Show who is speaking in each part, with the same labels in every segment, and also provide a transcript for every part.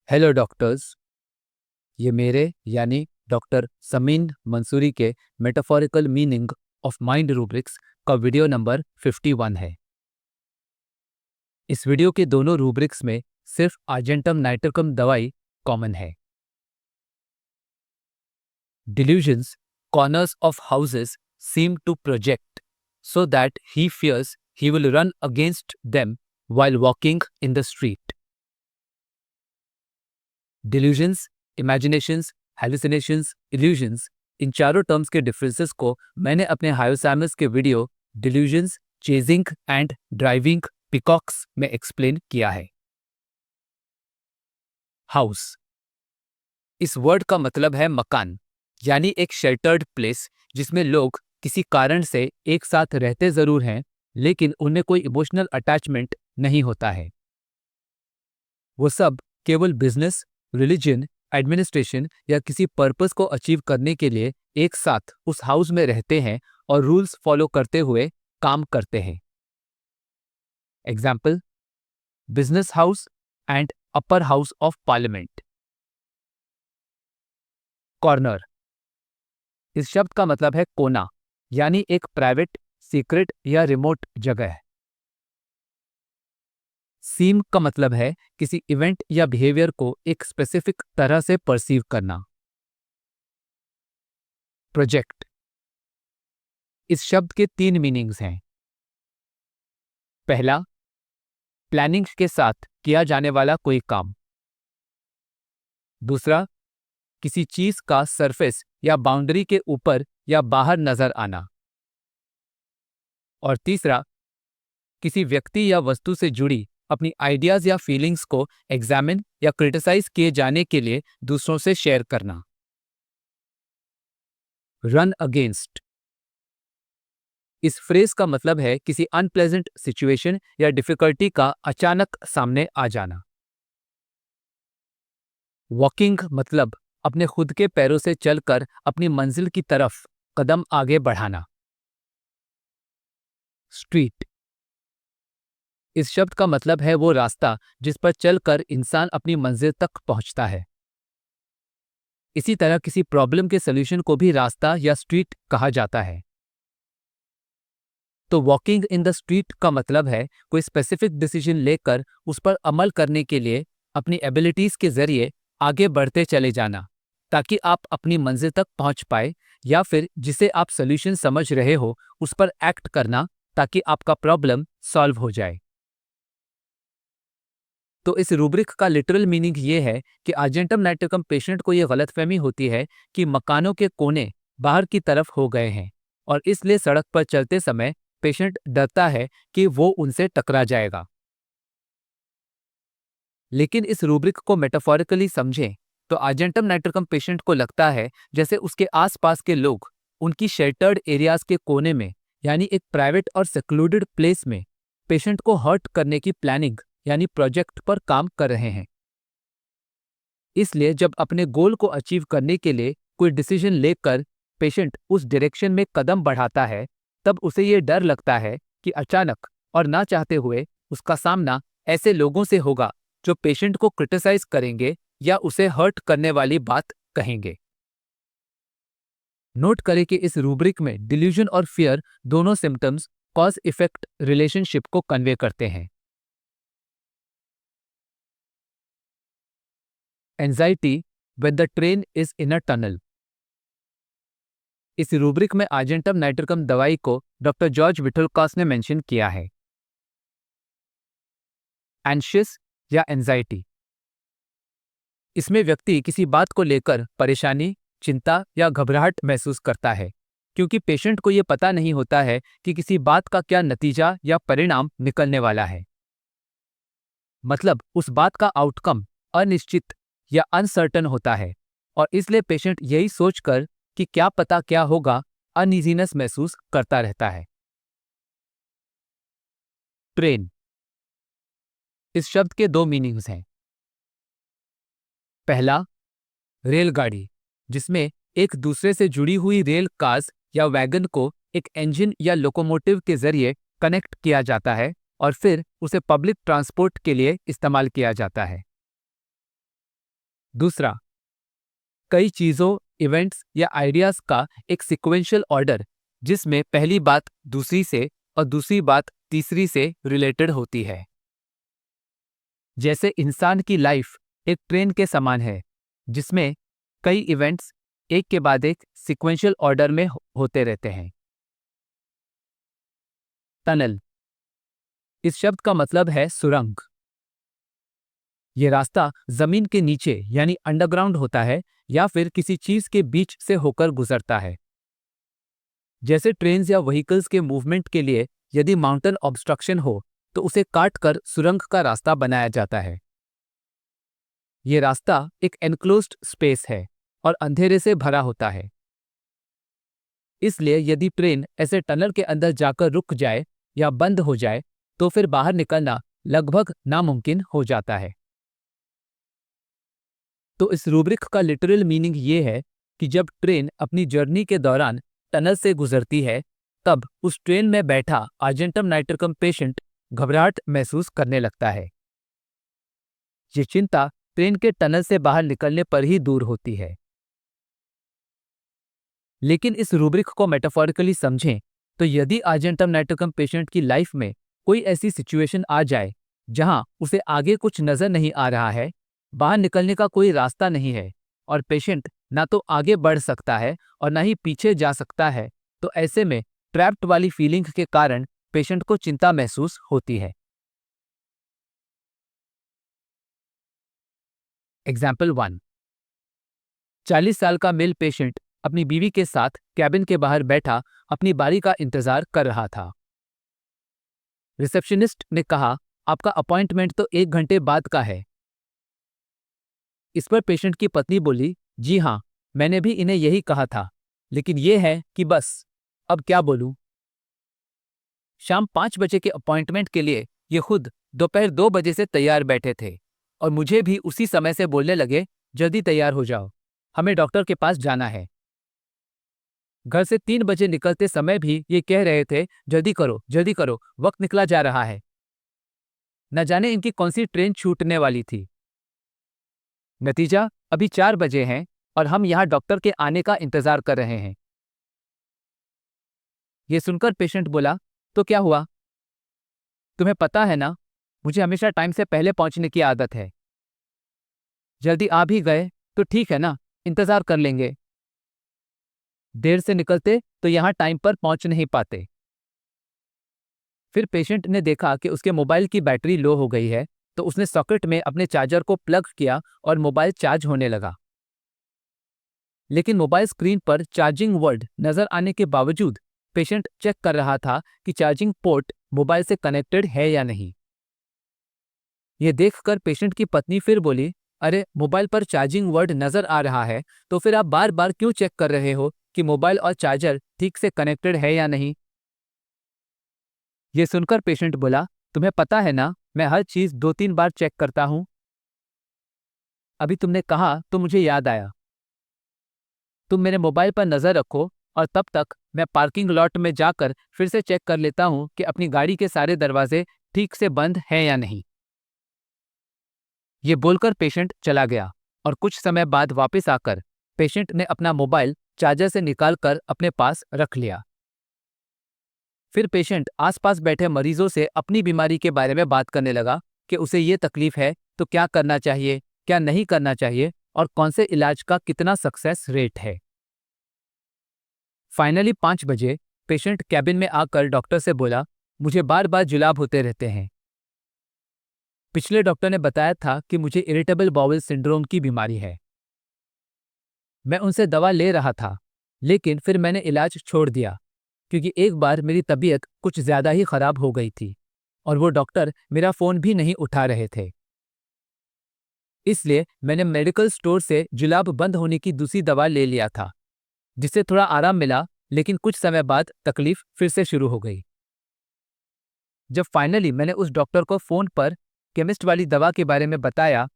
Speaker 1: Hello doctors. ये मेरे यानी डॉक्टर समीन मंसूरी के metaphorical meaning of mind rubrics का वीडियो नंबर 51 है। इस वीडियो के दोनों रूब्रिक्स में सिर्फ आर्जेंटम नाइट्रिकम दवाई कॉमन है। Delusions corners of houses seem to project so that he fears he will run against them while walking in the street. Delusions, imaginations, hallucinations, illusions, इन चारों terms के differences को मैंने अपने हायोसैमस के video delusions, chasing and driving peacocks में explain किया है। House इस वर्ड का मतलब है मकान, यानी एक शेल्टर्ड प्लेस जिसमें लोग किसी कारण से एक साथ रहते जरूर हैं, लेकिन उनमें कोई इमोशनल अटैचमेंट नहीं होता है। वो सब केवल बिजनेस, रिलीजन, एडमिनिस्ट्रेशन या किसी पर्पस को अचीव करने के लिए एक साथ उस हाउस में रहते हैं और रूल्स फॉलो करते हुए काम करते हैं। Example, business house and upper house of parliament. Corner इस शब्द का मतलब है कोना, यानी एक प्राइवेट, सीक्रेट या रिमोट जगह। सीम का मतलब है किसी इवेंट या बिहेवियर को एक स्पेसिफिक तरह से परसीव करना। प्रोजेक्ट इस शब्द के 3 मीनिंग्स हैं। पहला, प्लानिंग के साथ किया जाने वाला कोई काम। दूसरा, किसी चीज का सरफेस या बाउंड्री के ऊपर या बाहर नजर आना। और तीसरा, किसी व्यक्ति या वस्तु से जुड़ी अपनी आइडियाज या फीलिंग्स को एग्जामिन या क्रिटिसाइज किए जाने के लिए दूसरों से शेयर करना। रन अगेंस्ट इस फ्रेज का मतलब है किसी अनप्लेजेंट सिचुएशन या डिफिकल्टी का अचानक सामने आ जाना। वॉकिंग मतलब अपने खुद के पैरों से चलकर अपनी मंजिल की तरफ कदम आगे बढ़ाना। स्ट्रीट इस शब्द का मतलब है वो रास्ता जिस पर चलकर इंसान अपनी मंजिल तक पहुंचता है। इसी तरह किसी प्रॉब्लम के सॉल्यूशन को भी रास्ता या स्ट्रीट कहा जाता है। तो वॉकिंग इन द स्ट्रीट का मतलब है कोई स्पेसिफिक डिसीजन लेकर उस पर अमल करने के लिए अपनी एबिलिटीज के जरिए आगे बढ़ते चले जाना, ताकि आप अपनी मंजिल तक पहुंच पाए, या फिर जिसे आप सॉल्यूशन समझ रहे हो उस पर एक्ट करना ताकि आपका प्रॉब्लम सॉल्व हो जाए। तो इस रूब्रिक का लिटरल मीनिंग ये है कि आर्जेंटम नाइट्रिकम पेशेंट को ये गलतफहमी होती है कि मकानों के कोने बाहर की तरफ हो गए हैं, और इसलिए सड़क पर चलते समय पेशेंट डरता है कि वो उनसे टकरा जाएगा। लेकिन इस रूब्रिक को मेटाफोरिकली समझें तो आर्जेंटम नाइट्रिकम पेशेंट को लगता है जैसे उसके आसपास के लोग उनकी शेल्टर्ड एरियाज के कोने में, यानी एक प्राइवेट और सेक्लूडेड प्लेस में, पेशेंट को हर्ट करने की प्लानिंग यानी प्रोजेक्ट पर काम कर रहे हैं। इसलिए जब अपने गोल को अचीव करने के लिए कोई डिसीजन लेकर पेशेंट उस डायरेक्शन में कदम बढ़ाता है, तब उसे ये डर लगता है कि अचानक और ना चाहते हुए उसका सामना ऐसे लोगों से होगा जो पेशेंट को क्रिटिसाइज करेंगे या उसे हर्ट करने वाली बात कहेंगे। नोट करें कि इस रूब्रिक में डिल्यूजन और फियर दोनों सिम्टम्स कॉज इफेक्ट रिलेशनशिप को कन्वे करते हैं। Anxiety when the train is in a tunnel. इस रूब्रिक में आर्जेंटम नाइट्रिकम दवाई को डॉक्टर जॉर्ज विटलकॉस ने मेंशन किया है। एंशियस या एंजाइटी, इसमें व्यक्ति किसी बात को लेकर परेशानी, चिंता या घबराहट महसूस करता है, क्योंकि पेशेंट को यह पता नहीं होता है कि किसी बात का क्या नतीजा या परिणाम निकलने वाला है। मतलब उस बात का आउटकम अनिश्चित या अनसर्टन होता है, और इसलिए पेशेंट यही सोचकर कि क्या पता क्या होगा, अनईजीनेस महसूस करता रहता है। ट्रेन इस शब्द के 2 मीनिंग्स हैं। पहला, रेलगाड़ी, जिसमें एक दूसरे से जुड़ी हुई रेल कार्स या वैगन को एक इंजन या लोकोमोटिव के जरिए कनेक्ट किया जाता है और फिर उसे पब्लिक ट्रांसपोर्ट के लिए इस्तेमाल किया जाता है। दूसरा, कई चीजों, इवेंट्स या आइडियाज का एक सिक्वेंशियल ऑर्डर जिसमें पहली बात दूसरी से और दूसरी बात तीसरी से रिलेटेड होती है। जैसे इंसान की लाइफ एक ट्रेन के समान है जिसमें कई इवेंट्स एक के बाद एक सिक्वेंशियल ऑर्डर में होते रहते हैं। टनल, इस शब्द का मतलब है सुरंग। ये रास्ता जमीन के नीचे यानी अंडरग्राउंड होता है या फिर किसी चीज के बीच से होकर गुजरता है। जैसे ट्रेन्स या व्हीकल्स के मूवमेंट के लिए यदि माउंटेन ऑब्स्ट्रक्शन हो तो उसे काट कर सुरंग का रास्ता बनाया जाता है। ये रास्ता एक एनक्लोज्ड स्पेस है और अंधेरे से भरा होता है। इसलिए यदि ट्रेन ऐसे टनल के अंदर जाकर रुक जाए या बंद हो जाए तो फिर बाहर निकलना लगभग नामुमकिन हो जाता है। तो इस रूब्रिक का लिटरल मीनिंग ये है कि जब ट्रेन अपनी जर्नी के दौरान टनल से गुजरती है तब उस ट्रेन में बैठा आर्जेंटम नाइट्रिकम पेशेंट घबराहट महसूस करने लगता है। ये चिंता ट्रेन के टनल से बाहर निकलने पर ही दूर होती है। लेकिन इस रूब्रिक को मेटाफोरिकली समझें तो यदि आर्जेंटम नाइट्रिकम पेशेंट की लाइफ में कोई ऐसी सिचुएशन आ जाए जहां उसे आगे कुछ नजर नहीं आ रहा है, बाहर निकलने का कोई रास्ता नहीं है और पेशेंट ना तो आगे बढ़ सकता है और ना ही पीछे जा सकता है, तो ऐसे में ट्रैप्ड वाली फीलिंग के कारण पेशेंट को चिंता महसूस होती है। एग्जाम्पल 1, 40 साल का मेल पेशेंट अपनी बीवी के साथ कैबिन के बाहर बैठा अपनी बारी का इंतजार कर रहा था। रिसेप्शनिस्ट ने कहा, आपका अपॉइंटमेंट तो 1 घंटे बाद का है। इस पर पेशेंट की पत्नी बोली, जी हाँ, मैंने भी इन्हें यही कहा था, लेकिन ये है कि बस अब क्या बोलूं। शाम 5 बजे के अपॉइंटमेंट के लिए ये खुद दोपहर 2 बजे से तैयार बैठे थे और मुझे भी उसी समय से बोलने लगे, जल्दी तैयार हो जाओ, हमें डॉक्टर के पास जाना है। घर से 3 बजे निकलते समय भी ये कह रहे थे, जल्दी करो, वक्त निकला जा रहा है। न जाने इनकी कौन सी ट्रेन छूटने वाली थी। नतीजा, अभी 4 बजे हैं और हम यहाँ डॉक्टर के आने का इंतजार कर रहे हैं। ये सुनकर पेशेंट बोला, तो क्या हुआ? तुम्हें पता है ना, मुझे हमेशा टाइम से पहले पहुंचने की आदत है। जल्दी आ भी गए तो ठीक है ना, इंतजार कर लेंगे। देर से निकलते तो यहाँ टाइम पर पहुंच नहीं पाते। फिर पेशेंट ने देखा कि उसके मोबाइल की बैटरी लो हो गई है, तो उसने सॉकेट में अपने चार्जर को प्लग किया और मोबाइल चार्ज होने लगा। लेकिन मोबाइल स्क्रीन पर चार्जिंग वर्ड नजर आने के बावजूद पेशेंट चेक कर रहा था कि चार्जिंग पोर्ट मोबाइल से कनेक्टेड है या नहीं। यह देखकर पेशेंट की पत्नी फिर बोली, अरे मोबाइल पर चार्जिंग वर्ड नजर आ रहा है, तो फिर आप बार बार क्यों चेक कर रहे हो कि मोबाइल और चार्जर ठीक से कनेक्टेड है या नहीं? यह सुनकर पेशेंट बोला, तुम्हें पता है ना, मैं हर चीज 2-3 बार चेक करता हूं। अभी तुमने कहा तो मुझे याद आया। तुम मेरे मोबाइल पर नजर रखो और तब तक मैं पार्किंग लॉट में जाकर फिर से चेक कर लेता हूं कि अपनी गाड़ी के सारे दरवाजे ठीक से बंद हैं या नहीं। ये बोलकर पेशेंट चला गया और कुछ समय बाद वापस आकर पेशेंट ने अपना मोबाइल चार्जर से निकालकर अपने पास रख लिया। फिर पेशेंट आसपास बैठे मरीजों से अपनी बीमारी के बारे में बात करने लगा कि उसे ये तकलीफ है तो क्या करना चाहिए, क्या नहीं करना चाहिए और कौन से इलाज का कितना सक्सेस रेट है। फाइनली 5 बजे पेशेंट कैबिन में आकर डॉक्टर से बोला, मुझे बार बार जुलाब होते रहते हैं। पिछले डॉक्टर ने बताया था कि मुझे इरिटेबल बाउल सिंड्रोम की बीमारी है। मैं उनसे दवा ले रहा था, लेकिन फिर मैंने इलाज छोड़ दिया क्योंकि एक बार मेरी तबीयत कुछ ज्यादा ही खराब हो गई थी और वो डॉक्टर मेरा फोन भी नहीं उठा रहे थे। इसलिए मैंने मेडिकल स्टोर से जुलाब बंद होने की दूसरी दवा ले लिया था, जिससे थोड़ा आराम मिला, लेकिन कुछ समय बाद तकलीफ फिर से शुरू हो गई। जब फाइनली मैंने उस डॉक्टर को फोन पर केमिस्ट वाली दवा के बारे में बताया,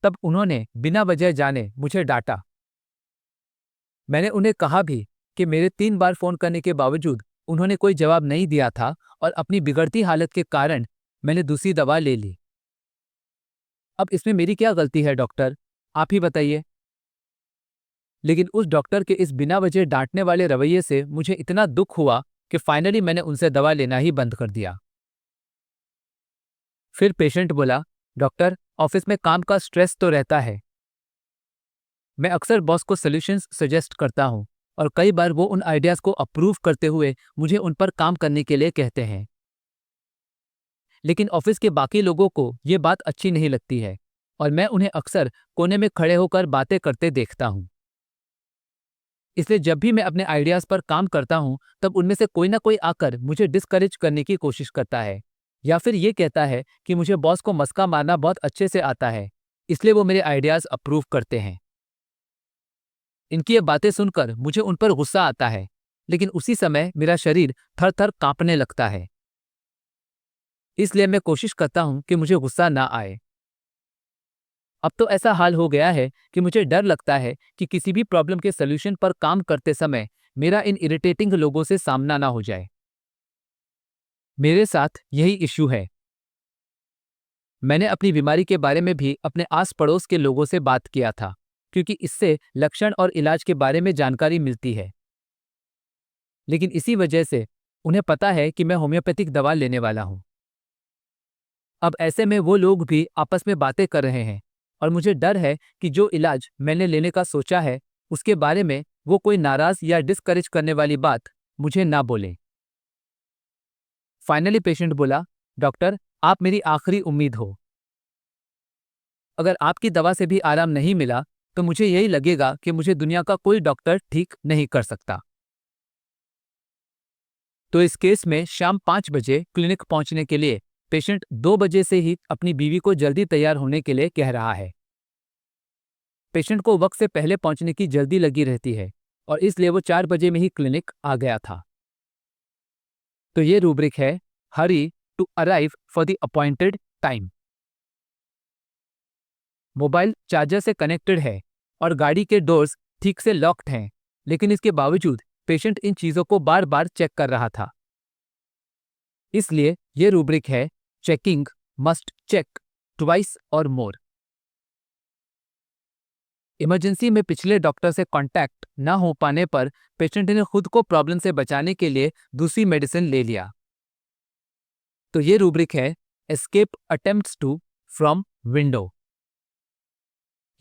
Speaker 1: तब उन्होंने बिना वजह जाने मुझे डांटा। मैंने उन्हें कहा भी कि मेरे 3 बार फोन करने के बावजूद उन्होंने कोई जवाब नहीं दिया था और अपनी बिगड़ती हालत के कारण मैंने दूसरी दवा ले ली। अब इसमें मेरी क्या गलती है डॉक्टर? आप ही बताइए। लेकिन उस डॉक्टर के इस बिना वजह डांटने वाले रवैये से मुझे इतना दुख हुआ कि फाइनली मैंने उनसे दवा लेना ही बंद कर दिया। फिर पेशेंट बोला, डॉक्टर, ऑफिस में काम का स्ट्रेस तो रहता है। मैं अक्सर बॉस को सॉल्यूशंस सजेस्ट करता हूँ और कई बार वो उन आइडियाज को अप्रूव करते हुए मुझे उन पर काम करने के लिए कहते हैं। लेकिन ऑफिस के बाकी लोगों को ये बात अच्छी नहीं लगती है और मैं उन्हें अक्सर कोने में खड़े होकर बातें करते देखता हूँ। इसलिए जब भी मैं अपने आइडियाज पर काम करता हूँ तब उनमें से कोई ना कोई आकर मुझे डिस्करेज करने की कोशिश करता है या फिर ये कहता है कि मुझे बॉस को मस्का मारना बहुत अच्छे से आता है, इसलिए वो मेरे आइडियाज अप्रूव करते हैं। इनकी ये बातें सुनकर मुझे उन पर गुस्सा आता है, लेकिन उसी समय मेरा शरीर थर थर कांपने लगता है। इसलिए मैं कोशिश करता हूँ कि मुझे गुस्सा ना आए। अब तो ऐसा हाल हो गया है कि मुझे डर लगता है कि किसी भी प्रॉब्लम के सॉल्यूशन पर काम करते समय मेरा इन इरिटेटिंग लोगों से सामना ना हो जाए। मेरे साथ यही इश्यू है। मैंने अपनी बीमारी के बारे में भी अपने आस पड़ोस के लोगों से बात किया था, क्योंकि इससे लक्षण और इलाज के बारे में जानकारी मिलती है। लेकिन इसी वजह से उन्हें पता है कि मैं होम्योपैथिक दवा लेने वाला हूँ। अब ऐसे में वो लोग भी आपस में बातें कर रहे हैं और मुझे डर है कि जो इलाज मैंने लेने का सोचा है उसके बारे में वो कोई नाराज या डिस्करेज करने वाली बात मुझे ना बोले। फाइनली पेशेंट बोला, डॉक्टर, आप मेरी आखिरी उम्मीद हो। अगर आपकी दवा से भी आराम नहीं मिला तो मुझे यही लगेगा कि मुझे दुनिया का कोई डॉक्टर ठीक नहीं कर सकता। तो इस केस में शाम 5 बजे क्लिनिक पहुंचने के लिए पेशेंट 2 बजे से ही अपनी बीवी को जल्दी तैयार होने के लिए कह रहा है। पेशेंट को वक्त से पहले पहुंचने की जल्दी लगी रहती है और इसलिए वो 4 बजे में ही क्लिनिक आ गया था। तो ये रूब्रिक है, hurry to arrive for the appointed time. Mobile charger से कनेक्टेड है और गाड़ी के डोर्स ठीक से लॉक्ड हैं, लेकिन इसके बावजूद पेशेंट इन चीजों को बार बार चेक कर रहा था। इसलिए ये रूब्रिक है, चेकिंग मस्ट चेक ट्वाइस और मोर। इमरजेंसी में पिछले डॉक्टर से कांटेक्ट न हो पाने पर पेशेंट ने खुद को प्रॉब्लम से बचाने के लिए दूसरी मेडिसिन ले लिया। तो ये रूब्रिक है, escape attempts to from window.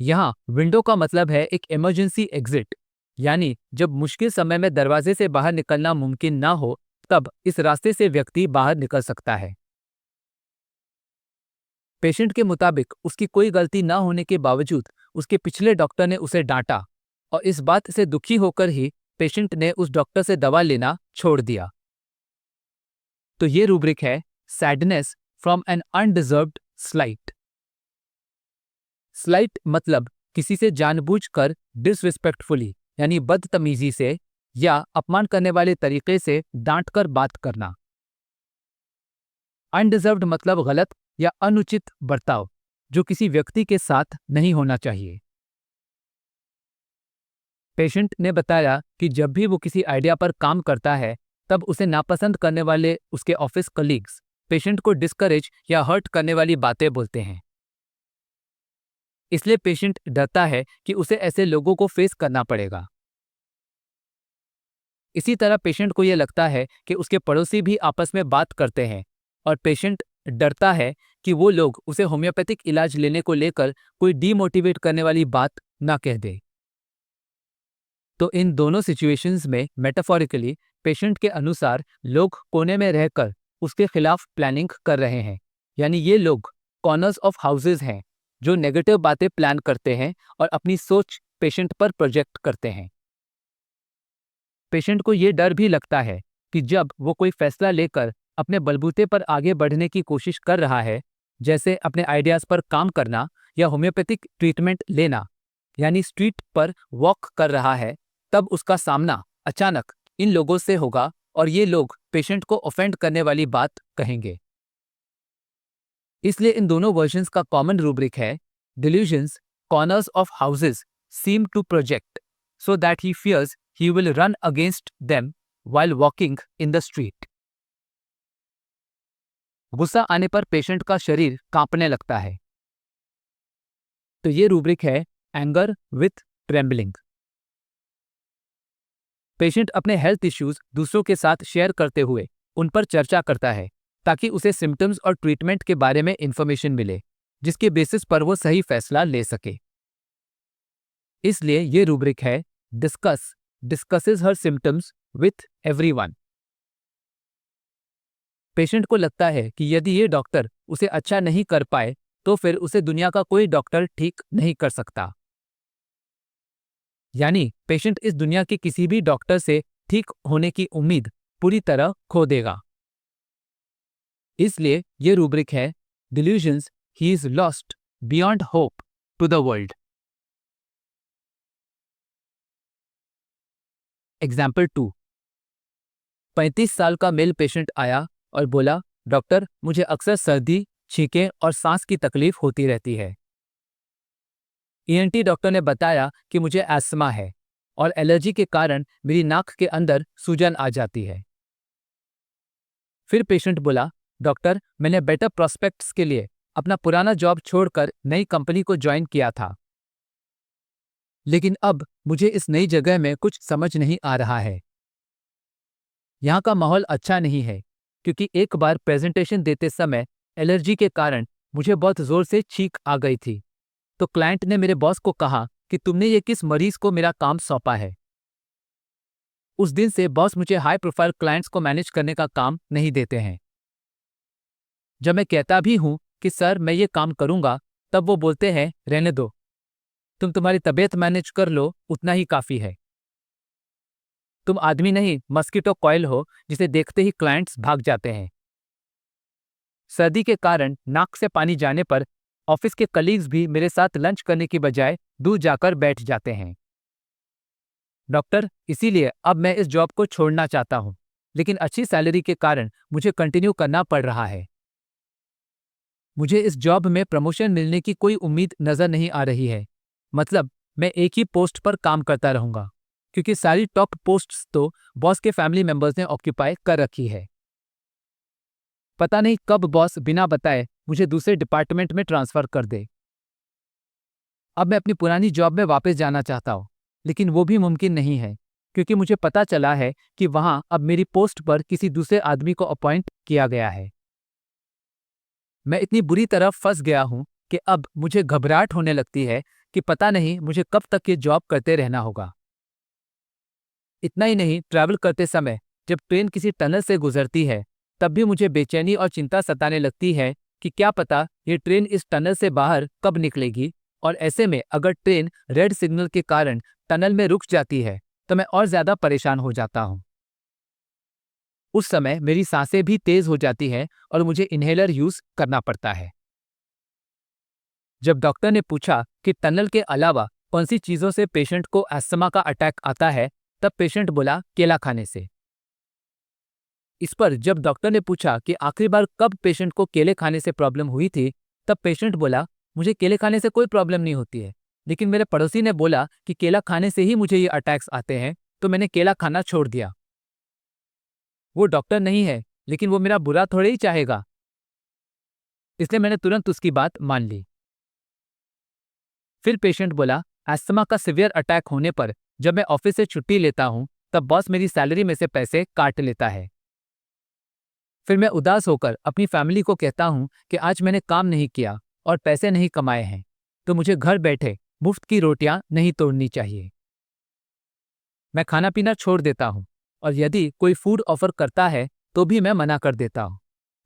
Speaker 1: यहाँ विंडो का मतलब है एक इमरजेंसी एग्जिट, यानी जब मुश्किल समय में दरवाजे से बाहर निकलना मुमकिन ना हो तब इस रास्ते से व्यक्ति बाहर निकल सकता है। पेशेंट के मुताबिक उसकी कोई गलती ना होने के बावजूद उसके पिछले डॉक्टर ने उसे डांटा और इस बात से दुखी होकर ही पेशेंट ने उस डॉक्टर से दवा लेना छोड़ दिया। तो ये रूब्रिक है, sadness from an undeserved slight. Slight मतलब किसी से जानबूझकर डिसरिस्पेक्टफुली यानी बदतमीजी से या अपमान करने वाले तरीके से डांटकर बात करना। अनडिजर्व्ड मतलब गलत या अनुचित बर्ताव जो किसी व्यक्ति के साथ नहीं होना चाहिए। पेशेंट ने बताया कि जब भी वो किसी आइडिया पर काम करता है तब उसे नापसंद करने वाले उसके ऑफिस कलीग्स पेशेंट को डिस्करेज या हर्ट करने वाली बातें बोलते हैं। इसलिए पेशेंट डरता है कि उसे ऐसे लोगों को फेस करना पड़ेगा। इसी तरह पेशेंट को यह लगता है कि उसके पड़ोसी भी आपस में बात करते हैं और पेशेंट डरता है कि वो लोग उसे होम्योपैथिक इलाज लेने को लेकर कोई डीमोटिवेट करने वाली बात ना कह दे। तो इन दोनों सिचुएशंस में मेटाफोरिकली पेशेंट के अनुसार लोग कोने में रहकर उसके खिलाफ प्लानिंग कर रहे हैं, यानी ये लोग कॉर्नर्स ऑफ हाउसेज हैं जो नेगेटिव बातें प्लान करते हैं और अपनी सोच पेशेंट पर प्रोजेक्ट करते हैं। पेशेंट को ये डर भी लगता है कि जब वो कोई फैसला लेकर अपने बलबूते पर आगे बढ़ने की कोशिश कर रहा है, जैसे अपने आइडियाज पर काम करना या होम्योपैथिक ट्रीटमेंट लेना, यानी स्ट्रीट पर वॉक कर रहा है, तब उसका सामना अचानक इन लोगों से होगा और ये लोग पेशेंट को ऑफेंड करने वाली बात कहेंगे। इसलिए इन दोनों वर्जन्स का कॉमन रूब्रिक है, delusions corners of houses seem to project so that he fears he will run against them while walking in the street. गुस्सा आने पर पेशेंट का शरीर कांपने लगता है। तो ये रूब्रिक है, एंगर विथ ट्रेम्बलिंग। पेशेंट अपने हेल्थ इश्यूज दूसरों के साथ शेयर करते हुए उन पर चर्चा करता है ताकि उसे सिम्टम्स और ट्रीटमेंट के बारे में इंफॉर्मेशन मिले, जिसके बेसिस पर वो सही फैसला ले सके। इसलिए ये रूब्रिक है discusses her symptoms with everyone. Patient को लगता है कि यदि ये डॉक्टर उसे अच्छा नहीं कर पाए तो फिर उसे दुनिया का कोई डॉक्टर ठीक नहीं कर सकता। यानी पेशेंट इस दुनिया के किसी भी डॉक्टर से ठीक होने की उम्मीद पूरी तरह खो देगा। इसलिए ये रूब्रिक है delusions he is lost beyond hope to the world. Example 2। 35 साल का मेल पेशेंट आया और बोला, डॉक्टर मुझे अक्सर सर्दी, छींकें और सांस की तकलीफ होती रहती है। ईएनटी डॉक्टर ने बताया कि मुझे एस्थमा है और एलर्जी के कारण मेरी नाक के अंदर सूजन आ जाती है। फिर पेशेंट बोला, डॉक्टर मैंने बेटर प्रोस्पेक्ट्स के लिए अपना पुराना जॉब छोड़कर नई कंपनी को ज्वाइन किया था, लेकिन अब मुझे इस नई जगह में कुछ समझ नहीं आ रहा है। यहाँ का माहौल अच्छा नहीं है क्योंकि एक बार प्रेजेंटेशन देते समय एलर्जी के कारण मुझे बहुत जोर से छींक आ गई थी, तो क्लाइंट ने मेरे बॉस को कहा कि तुमने ये किस मरीज को मेरा काम सौंपा है। उस दिन से बॉस मुझे हाई प्रोफाइल क्लाइंट्स को मैनेज करने का काम नहीं देते हैं। जब मैं कहता भी हूं कि सर मैं ये काम करूंगा, तब वो बोलते हैं रहने दो, तुम तुम्हारी तबीयत मैनेज कर लो, उतना ही काफी है। तुम आदमी नहीं मस्कीटो कॉइल हो जिसे देखते ही क्लाइंट्स भाग जाते हैं। सर्दी के कारण नाक से पानी जाने पर ऑफिस के कलीग्स भी मेरे साथ लंच करने की बजाय दूर जाकर बैठ जाते हैं। डॉक्टर इसीलिए अब मैं इस जॉब को छोड़ना चाहता हूं, लेकिन अच्छी सैलरी के कारण मुझे कंटिन्यू करना पड़ रहा है। मुझे इस जॉब में प्रमोशन मिलने की कोई उम्मीद नजर नहीं आ रही है। मतलब मैं एक ही पोस्ट पर काम करता रहूंगा क्योंकि सारी टॉप पोस्ट्स तो बॉस के फैमिली मेंबर्स ने ऑक्यूपाई कर रखी है। पता नहीं कब बॉस बिना बताए मुझे दूसरे डिपार्टमेंट में ट्रांसफर कर दे। अब मैं अपनी पुरानी जॉब में वापस जाना चाहता हूँ, लेकिन वो भी मुमकिन नहीं है क्योंकि मुझे पता चला है कि वहां अब मेरी पोस्ट पर किसी दूसरे आदमी को अपॉइंट किया गया है। मैं इतनी बुरी तरह फंस गया हूं कि अब मुझे घबराहट होने लगती है कि पता नहीं मुझे कब तक ये जॉब करते रहना होगा। इतना ही नहीं, ट्रैवल करते समय जब ट्रेन किसी टनल से गुजरती है तब भी मुझे बेचैनी और चिंता सताने लगती है कि क्या पता ये ट्रेन इस टनल से बाहर कब निकलेगी, और ऐसे में अगर ट्रेन रेड सिग्नल के कारण टनल में रुक जाती है तो मैं और ज्यादा परेशान हो जाता हूँ। उस समय मेरी सांसें भी तेज हो जाती हैं और मुझे इन्हेलर यूज करना पड़ता है। जब डॉक्टर ने पूछा कि टनल के अलावा कौन सी चीजों से पेशेंट को अस्थमा का अटैक आता है, तब पेशेंट बोला केला खाने से। इस पर जब डॉक्टर ने पूछा कि आखिरी बार कब पेशेंट को केले खाने से प्रॉब्लम हुई थी, तब पेशेंट बोला मुझे केले खाने से कोई प्रॉब्लम नहीं होती है, लेकिन मेरे पड़ोसी ने बोला कि केला खाने से ही मुझे ये अटैक्स आते हैं, तो मैंने केला खाना छोड़ दिया। वो डॉक्टर नहीं है, लेकिन वो मेरा बुरा थोड़े ही चाहेगा, इसलिए मैंने तुरंत उसकी बात मान ली। फिर पेशेंट बोला अस्थमा का सिवियर अटैक होने पर जब मैं ऑफिस से छुट्टी लेता हूं तब बॉस मेरी सैलरी में से पैसे काट लेता है। फिर मैं उदास होकर अपनी फैमिली को कहता हूं कि आज मैंने काम नहीं किया और पैसे नहीं कमाए हैं, तो मुझे घर बैठे मुफ्त की रोटियां नहीं तोड़नी चाहिए। मैं खाना पीना छोड़ देता हूं और यदि कोई फूड ऑफर करता है तो भी मैं मना कर देता हूं।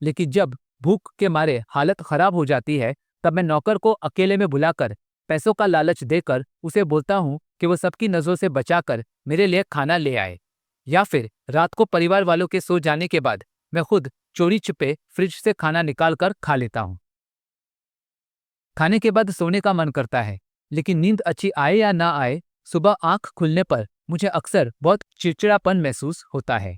Speaker 1: लेकिन जब भूख के मारे हालत खराब हो जाती है तब मैं नौकर को अकेले में बुलाकर पैसों का लालच देकर उसे बोलता हूं कि वो सबकी नजरों से बचाकर मेरे लिए खाना ले आए, या फिर रात को परिवार वालों के सो जाने के बाद मैं खुद चोरी छिपे फ्रिज से खाना निकाल कर खा लेता हूं। खाने के बाद सोने का मन करता है, लेकिन नींद अच्छी आए या ना आए, सुबह आंख खुलने पर मुझे अक्सर बहुत चिड़चिड़ापन महसूस होता है।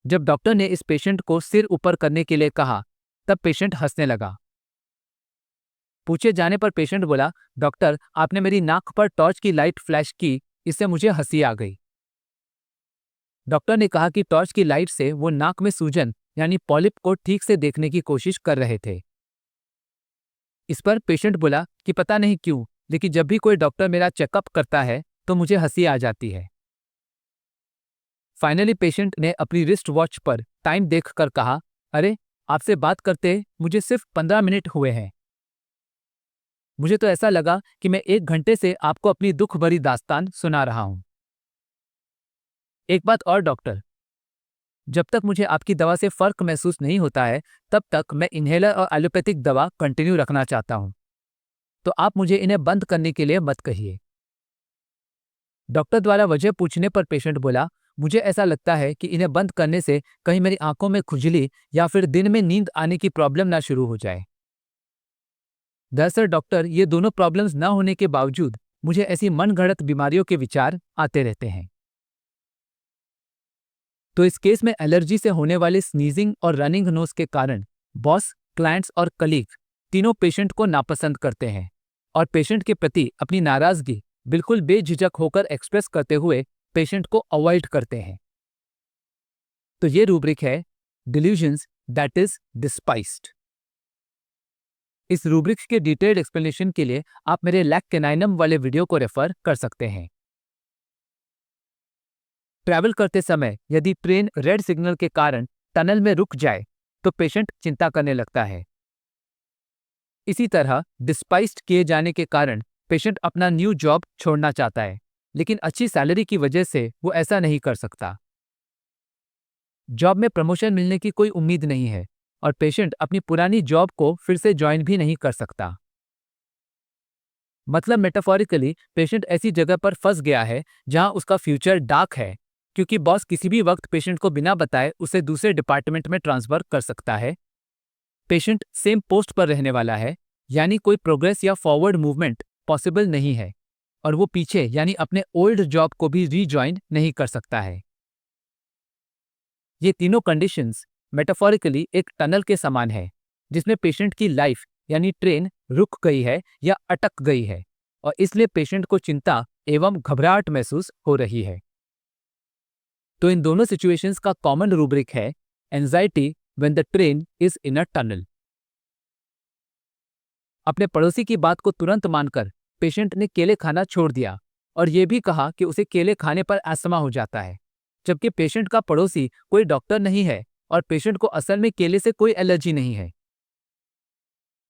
Speaker 1: जब डॉक्टर ने इस पेशेंट को सिर ऊपर करने के लिए कहा तब पेशेंट हंसने लगा। पूछे जाने पर पेशेंट बोला, डॉक्टर आपने मेरी नाक पर टॉर्च की लाइट फ्लैश की, इससे मुझे हंसी आ गई। डॉक्टर ने कहा कि टॉर्च की लाइट से वो नाक में सूजन यानी पॉलिप को ठीक से देखने की कोशिश कर रहे थे। इस पर पेशेंट बोला कि पता नहीं क्यों, लेकिन जब भी कोई डॉक्टर मेरा चेकअप करता है तो मुझे हंसी आ जाती है। फाइनली पेशेंट ने अपनी रिस्ट वॉच पर टाइम देखकर कहा, अरे, आपसे बात करते मुझे सिर्फ 15 मिनट हुए हैं। मुझे तो ऐसा लगा कि मैं 1 घंटे से आपको अपनी दुख भरी दास्तान सुना रहा हूं। एक बात और डॉक्टर, जब तक मुझे आपकी दवा से फर्क महसूस नहीं होता है, तब तक मैं इन्हेलर और एलोपैथिक दवा कंटिन्यू रखना चाहता हूं। तो आप मुझे इन्हें बंद करने के लिए मत कहिए। डॉक्टर द्वारा वजह पूछने पर पेशेंट बोला, मुझे ऐसा लगता है कि इन्हें बंद करने से कहीं मेरी आंखों में खुजली या फिर दिन में नींद आने की प्रॉब्लम ना शुरू हो जाए। दरअसल डॉक्टर, ये दोनों प्रॉब्लम्स ना होने के बावजूद मुझे ऐसी मनगढ़ंत बीमारियों के विचार आते रहते हैं। तो इस केस में एलर्जी से होने वाले स्नीजिंग और रनिंग नोज के कारण बॉस, क्लाइंट्स और कलीग तीनों पेशेंट को नापसंद करते हैं और पेशेंट के प्रति अपनी नाराजगी बिल्कुल बेझिझक होकर एक्सप्रेस करते हुए पेशेंट को अवॉइड करते हैं। तो ये रूब्रिक है डिल्यूजन्स दैट इज डिस्पाइस्ड। इस रूब्रिक्स के डिटेल्ड एक्सप्लेनेशन के लिए आप मेरे लैक कैनाइनम वाले वीडियो को रेफर कर सकते हैं। ट्रैवल करते समय यदि ट्रेन रेड सिग्नल के कारण टनल में रुक जाए तो पेशेंट चिंता करने लगता है। इसी तरह डिस्पाइस्ड किए जाने के कारण पेशेंट अपना न्यू जॉब छोड़ना चाहता है, लेकिन अच्छी सैलरी की वजह से वो ऐसा नहीं कर सकता। जॉब में प्रमोशन मिलने की कोई उम्मीद नहीं है और पेशेंट अपनी पुरानी जॉब को फिर से ज्वाइन भी नहीं कर सकता। मतलब मेटाफोरिकली पेशेंट ऐसी जगह पर फंस गया है जहां उसका फ्यूचर डार्क है, क्योंकि बॉस किसी भी वक्त पेशेंट को बिना बताए उसे दूसरे डिपार्टमेंट में ट्रांसफर कर सकता है। पेशेंट सेम पोस्ट पर रहने वाला है, यानी कोई प्रोग्रेस या फॉरवर्ड मूवमेंट पॉसिबल नहीं है और वो पीछे यानी अपने ओल्ड जॉब को भी रीजॉइन नहीं कर सकता है। ये तीनों कंडीशंस मेटाफोरिकली एक टनल के समान है जिसमें पेशेंट की लाइफ यानी ट्रेन रुक गई है या अटक गई है और इसलिए पेशेंट को चिंता एवं घबराहट महसूस हो रही है। तो इन दोनों सिचुएशंस का कॉमन रूब्रिक है anxiety when the train is in a tunnel. अपने पड़ोसी की बात को तुरंत मानकर पेशेंट ने केले खाना छोड़ दिया और यह भी कहा कि उसे केले खाने पर अस्थमा हो जाता है, जबकि पेशेंट का पड़ोसी कोई डॉक्टर नहीं है और पेशेंट को असल में केले से कोई एलर्जी नहीं है।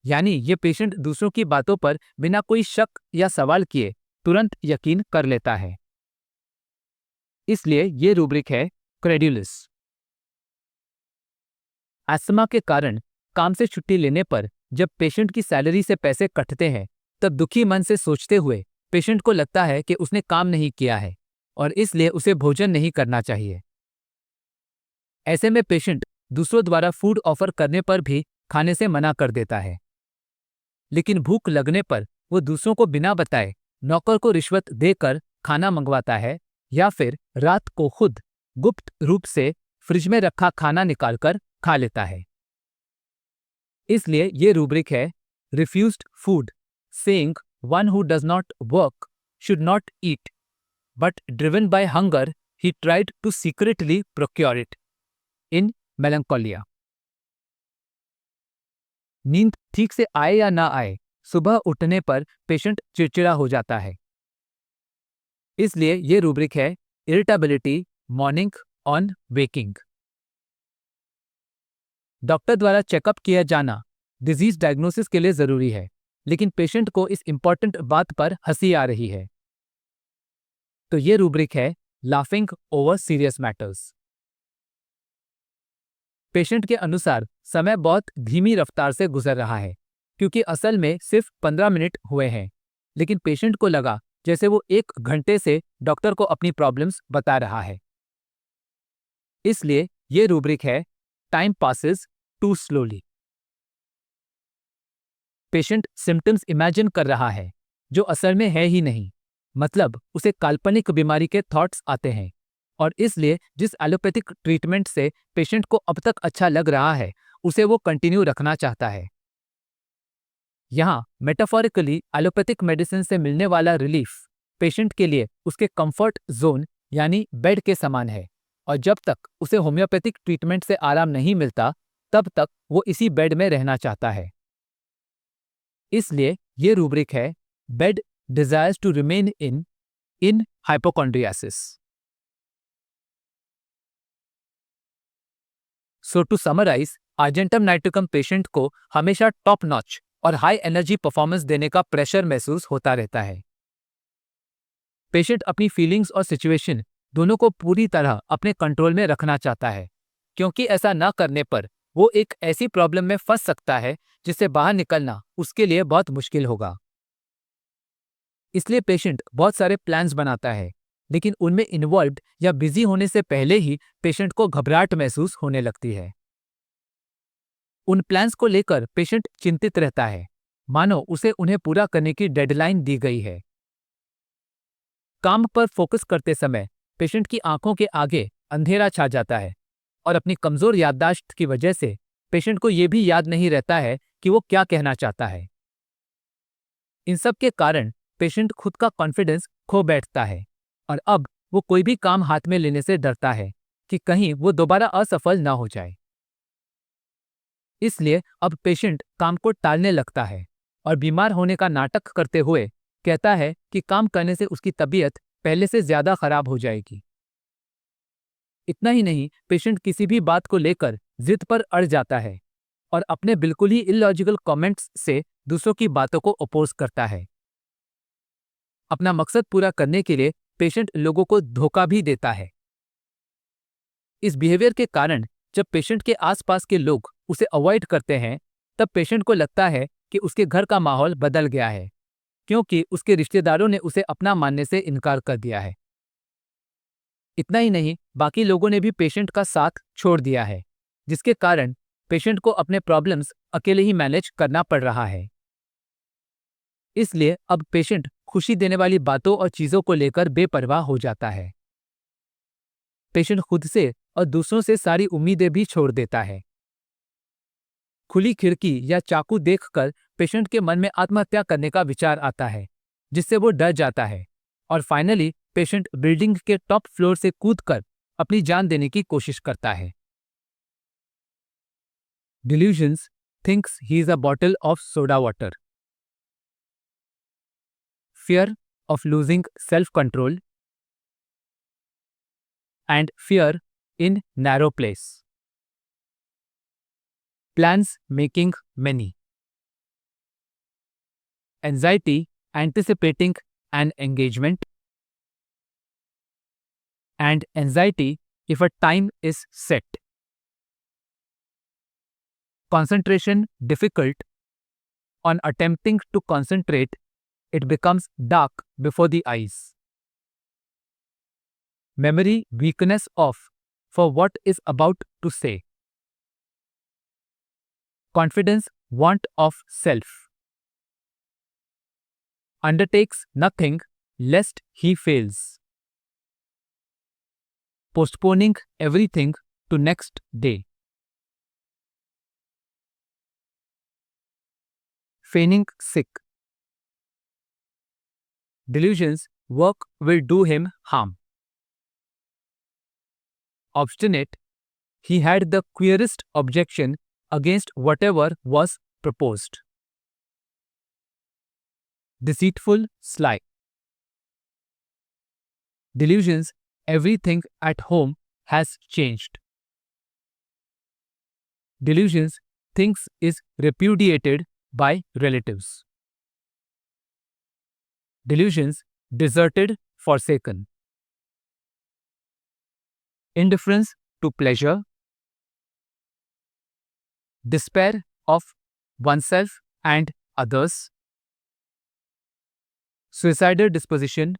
Speaker 1: यानी ये पेशेंट दूसरों की बातों पर बिना कोई शक या सवाल किए तुरंत यकीन कर लेता है। इसलिए ये रूब्रिक है क्रेड्यूलस। अस्थमा के कारण काम से छुट्टी लेने पर जब पेशेंट की सैलरी से पैसे कटते हैं, तब दुखी मन से सोचते हुए पेशेंट को लगता है कि उसने काम नहीं किया है और इसलिए उसे भोजन नहीं करना चाहिए। ऐसे में पेशेंट दूसरों द्वारा फूड ऑफर करने पर भी खाने से मना कर देता है, लेकिन भूख लगने पर वो दूसरों को बिना बताए नौकर को रिश्वत देकर खाना मंगवाता है या फिर रात को खुद गुप्त रूप से फ्रिज में रखा खाना निकालकर खा लेता है। इसलिए ये रूब्रिक है refused food, saying one who does not work should not eat, but driven by hunger he tried to secretly procure it in melancholia. नींद ठीक से आए या ना आए, सुबह उठने पर पेशेंट चिड़चिड़ा हो जाता है। इसलिए ये रूब्रिक है irritability morning on waking. Doctor द्वारा चेकअप किया जाना डिजीज डायग्नोसिस के लिए जरूरी है, लेकिन पेशेंट को इस इंपॉर्टेंट बात पर हंसी आ रही है। तो ये रूब्रिक है laughing over serious matters. Patient के अनुसार समय बहुत धीमी रफ्तार से गुजर रहा है, क्योंकि असल में सिर्फ 15 मिनट हुए हैं, लेकिन पेशेंट को लगा जैसे वो 1 घंटे से डॉक्टर को अपनी प्रॉब्लम्स बता रहा है। इसलिए ये रूब्रिक है time passes too slowly. Patient symptoms imagine कर रहा है जो असल में है ही नहीं, मतलब उसे काल्पनिक बीमारी के थॉट्स आते हैं और इसलिए जिस एलोपैथिक ट्रीटमेंट से पेशेंट को अब तक अच्छा लग रहा है उसे वो कंटिन्यू रखना चाहता है। यहाँ मेटाफोरिकली एलोपैथिक मेडिसिन से मिलने वाला रिलीफ पेशेंट के लिए उसके कंफर्ट जोन यानी बेड के समान है और जब तक उसे होम्योपैथिक ट्रीटमेंट से आराम नहीं मिलता तब तक वो इसी बेड में रहना चाहता है। इसलिए ये रूब्रिक है bed desires to remain in hypochondriasis. So to summarize, argentum nitricum patient को हमेशा टॉप नॉच और हाई एनर्जी परफॉर्मेंस देने का प्रेशर महसूस होता रहता है। पेशेंट अपनी फीलिंग्स और सिचुएशन दोनों को पूरी तरह अपने कंट्रोल में रखना चाहता है, क्योंकि ऐसा न करने पर वो एक ऐसी प्रॉब्लम में फंस सकता है जिससे बाहर निकलना उसके लिए बहुत मुश्किल होगा। इसलिए पेशेंट बहुत सारे प्लान्स बनाता है, लेकिन उनमें इन्वॉल्व्ड या बिजी होने से पहले ही पेशेंट को घबराहट महसूस होने लगती है। उन प्लान्स को लेकर पेशेंट चिंतित रहता है, मानो उसे उन्हें पूरा करने की डेडलाइन दी गई है। काम पर फोकस करते समय पेशेंट की आंखों के आगे अंधेरा छा जाता है और अपनी कमजोर याददाश्त की वजह से पेशेंट को यह भी याद नहीं रहता है कि वो क्या कहना चाहता है। इन सब के कारण पेशेंट खुद का कॉन्फिडेंस खो बैठता है और अब वो कोई भी काम हाथ में लेने से डरता है कि कहीं वो दोबारा असफल ना हो जाए। इसलिए अब पेशेंट काम को टालने लगता है और बीमार होने का नाटक करते हुए कहता है कि काम करने से उसकी तबीयत पहले से ज्यादा खराब हो जाएगी। इतना ही नहीं, पेशेंट किसी भी बात को लेकर जिद पर अड़ जाता है और अपने बिल्कुल ही इलॉजिकल कमेंट्स से दूसरों की बातों को अपोज करता है। अपना मकसद पूरा करने के लिए पेशेंट लोगों को धोखा भी देता है। इस बिहेवियर के कारण जब पेशेंट के आसपास के लोग उसे अवॉइड करते हैं, तब पेशेंट को लगता है कि उसके घर का माहौल बदल गया है, क्योंकि उसके रिश्तेदारों ने उसे अपना मानने से इनकार कर दिया है। इतना ही नहीं, बाकी लोगों ने भी पेशेंट का साथ छोड़ दिया है, जिसके कारण पेशेंट को अपने प्रॉब्लम्स अकेले ही मैनेज करना पड़ रहा है। इसलिए अब पेशेंट खुशी देने वाली बातों और चीजों को लेकर बेपरवाह हो जाता है। पेशेंट खुद से और दूसरों से सारी उम्मीदें भी छोड़ देता है। खुली खिड़की या चाकू देखकर पेशेंट के मन में आत्महत्या करने का विचार आता है, जिससे वो डर जाता है और फाइनली पेशेंट बिल्डिंग के टॉप फ्लोर से कूदकर अपनी जान देने की कोशिश करता है। Delusions thinks he is a bottle of soda water. Fear of losing self-control and fear in narrow place. Plans making many. Anxiety anticipating an engagement. And anxiety if a time is set. Concentration difficult. On attempting to concentrate, it becomes dark before the eyes. Memory weakness of for what is about to say. Confidence want of self. Undertakes nothing lest he fails. Postponing everything to next day. Feigning sick. Delusions work will do him harm. Obstinate, he had the queerest objection against whatever was proposed. Deceitful, sly. Delusions, everything at home has changed. Delusions, things is repudiated by relatives. Delusions, deserted, forsaken. Indifference to pleasure. Despair of oneself and others. Suicidal disposition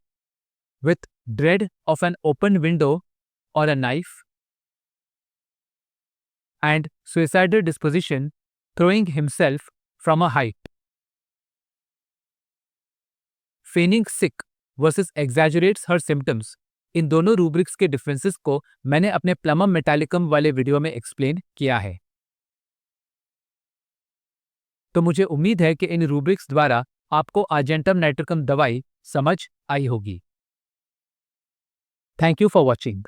Speaker 1: with dread of an open window or a knife. And suicidal disposition throwing himself from a height. Feigning sick versus exaggerates her symptoms. इन दोनों rubrics के differences को मैंने अपने प्लमम metallicum वाले video में explain किया है। तो मुझे उम्मीद है कि इन रूब्रिक्स द्वारा आपको आर्जेंटम नाइट्रिकम दवाई समझ आई होगी। Thank you for watching.